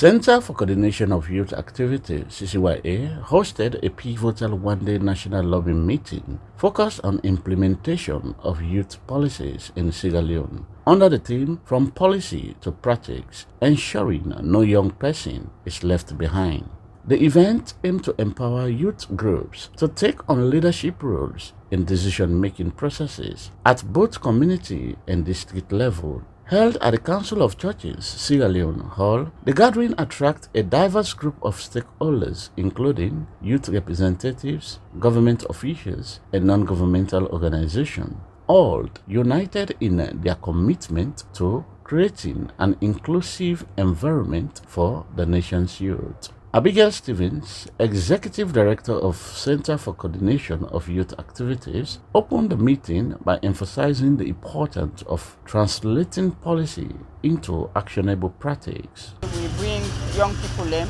Center for Coordination of Youth Activities, Ccya, hosted a pivotal one-day national lobbying meeting focused on implementation of youth policies in Sierra Leone, under the theme From Policy to Practice, ensuring no young person is left behind. The event aimed to empower youth groups to take on leadership roles in decision-making processes at both community and district level. Held at the Council of Churches, Sierra Leone Hall, the gathering attracted a diverse group of stakeholders including youth representatives, government officials, and non-governmental organizations, all united in their commitment to creating an inclusive environment for the nation's youth. Abigail Stevens, Executive Director of Center for Coordination of Youth Activities, opened the meeting by emphasizing the importance of translating policy into actionable practice. We bring young people in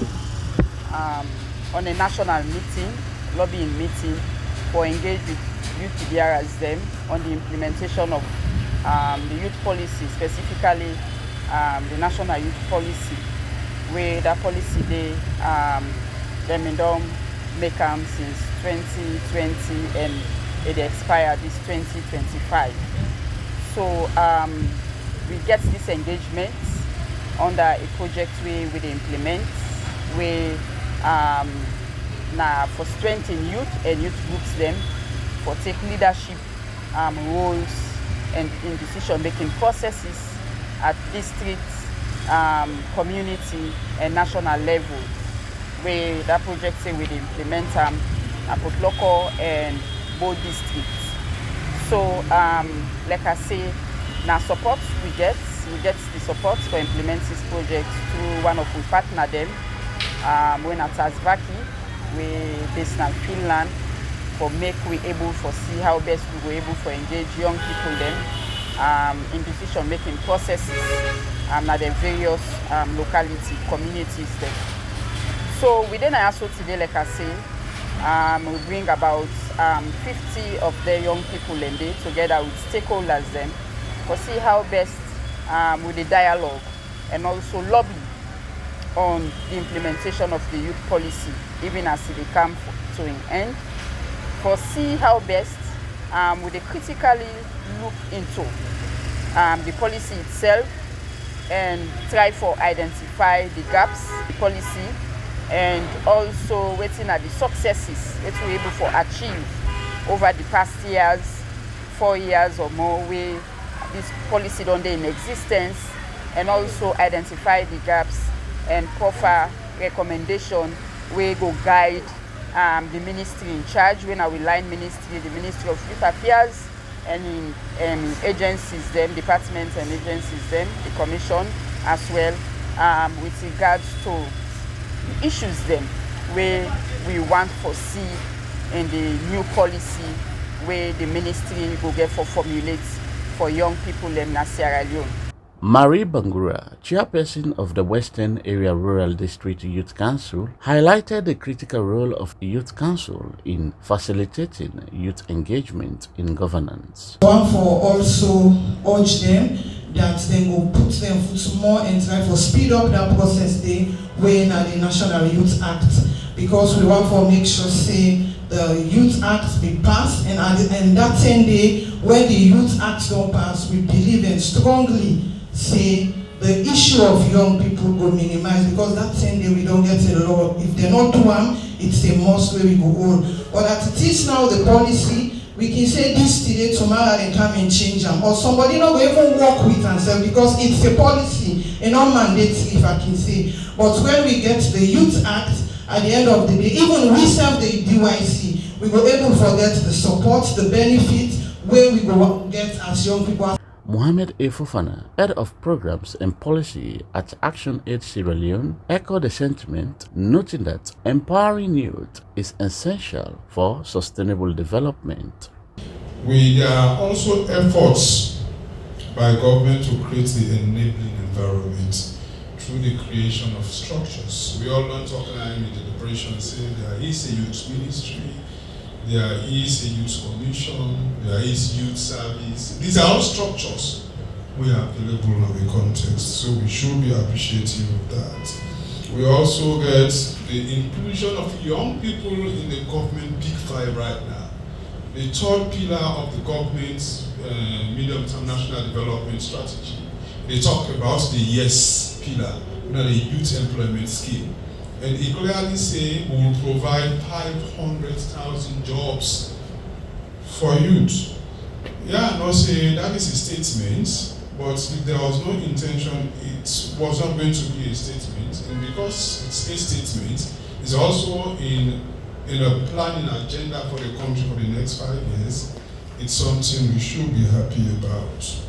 on a national meeting, lobbying meeting, for engage with youth PDRs them on the implementation of the youth policy, specifically the national youth policy, where that policy they don't make them since 2020 and it expired this 2025. So we get this engagement under a project we implement, we now for strengthening youth and youth groups them for take leadership roles and in decision-making processes at district, community and national level, where that project say we implement at both local and both districts. So like I say, now support we get the support for implement this project through one of we partner them when at Asvaki, we based in Finland, for make we able for see how best we were able to engage young people then in decision making processes at the various locality communities there. So within also today, like I say, we bring about 50 of the young people in there together with stakeholders then for see how best with the dialogue and also lobby on the implementation of the youth policy, even as it come to an end, for see how best we critically look into the policy itself and try for identify the gaps in the policy and also waiting at the successes that we're able to achieve over the past years, 4 years or more, where this policy don't in existence, and also identify the gaps and proffer recommendation where go guide the ministry in charge, when I will line ministry, the Ministry of Youth Affairs, and in agencies them, departments and agencies them, the commission as well, with regards to issues them where we want to see in the new policy where the ministry will get for formulate for young people in Sierra Leone. Marie Bangura, chairperson of the Western Area Rural District Youth Council, highlighted the critical role of the Youth Council in facilitating youth engagement in governance. One for also urge them that they will put them foot more and try to speed up that process they when the National Youth Act, because we want to make sure say the Youth Act be passed, and that same day when the Youth Act don't pass, we believe in strongly say the issue of young people go minimize, because that same day we don't get a law. If they not do them, it's a must where we go on. But as it is now the policy, we can say this today, tomorrow they come and change them, or somebody not go even work with themselves, because it's a policy and not mandatory, if I can say. But when we get the Youth Act, at the end of the day, even we serve the DYC, we go able to get the support, the benefit, where we go get as young people. Mohamed A. Fofana, Head of Programs and Policy at Action Aid Sierra Leone, echoed the sentiment, noting that empowering youth is essential for sustainable development. There are also efforts by government to create the enabling environment through the creation of structures. We all learn talking in the deliberation saying there is a youth ministry, there is a youth commission, there is youth service. These are all structures we are available in the context, so we should be appreciative of that. We also get the inclusion of young people in the government big five right now. The third pillar of the government's medium-term national development strategy. They talk about the YES pillar, the youth employment scheme. And it clearly say we will provide 500,000 jobs for youth. Yeah, not say that is a statement, but if there was no intention, it was not going to be a statement. And because it's a statement, it's also in a planning agenda for the country for the next 5 years. It's something we should be happy about.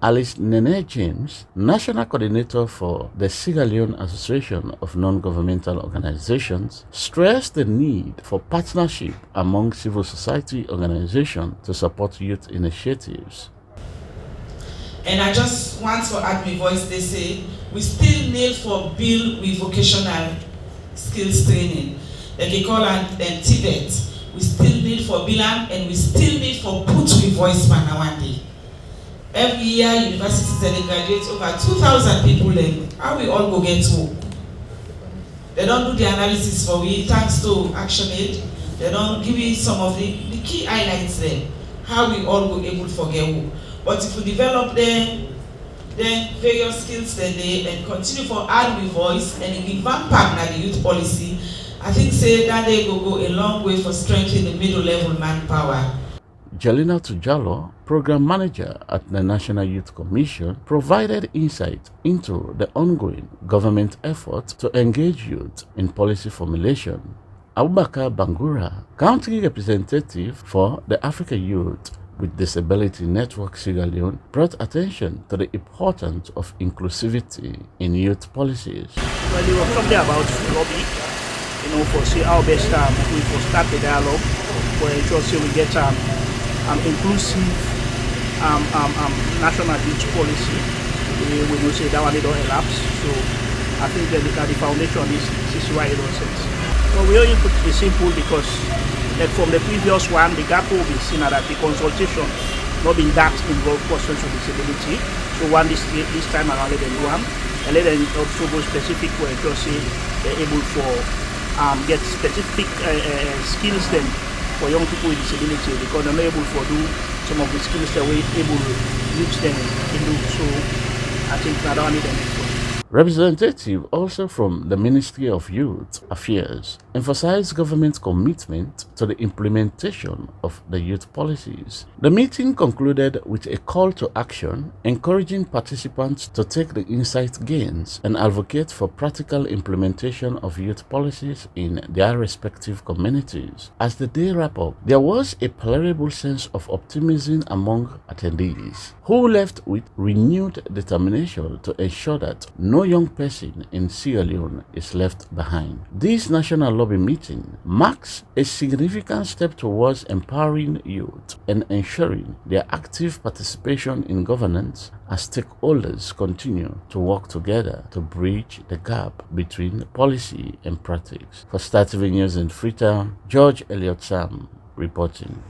Alice Nene James, National Coordinator for the Sierra Leone Association of Non-Governmental Organizations, stressed the need for partnership among civil society organizations to support youth initiatives. And I just want to add my voice. They say we still need for build with vocational skills training. Like they call it Tibet. We still need for Bilam and we still need for put with voice man one day. Every year universities they graduate over 2,000 people then how we all go get work. They don't do the analysis for we thanks to ActionAid. They don't give you some of the key highlights there. How we all go able to forget work. But if we develop then various skills then they and continue for add with voice and give one partner the youth policy, I think say that they go a long way for strengthening the middle level manpower. Jelina Tujalo, Program Manager at the National Youth Commission, provided insight into the ongoing government effort to engage youth in policy formulation. Abubakar Bangura, Country Representative for the Africa Youth with Disability Network Sierra Leone, brought attention to the importance of inclusivity in youth policies. Well, you were talking about lobby, for see how best we will start the dialogue, for ensure we get inclusive national youth policy. We know say that one don't elapse, so I think that the foundation is Ccya innocent. So we only put it simple because like from the previous one, the gap will be seen that the consultation not being that involved persons with disability. So one this time around let them do one, and let them also go specific for ensure say they're able for get specific skills then for young people with disability because they're not able to do some of the skills that we're able to use them to do. So I think that I need them. Representative also from the Ministry of Youth Affairs emphasized government's commitment to the implementation of the youth policies. The meeting concluded with a call to action, encouraging participants to take the insight gains and advocate for practical implementation of youth policies in their respective communities. As the day wrapped up, there was a palpable sense of optimism among attendees, who left with renewed determination to ensure that no young person in Sierra Leone is left behind. This national lobby meeting marks a significant step towards empowering youth and ensuring their active participation in governance as stakeholders continue to work together to bridge the gap between policy and practice. For Star TV News in Freetown, George Elliott Sam reporting.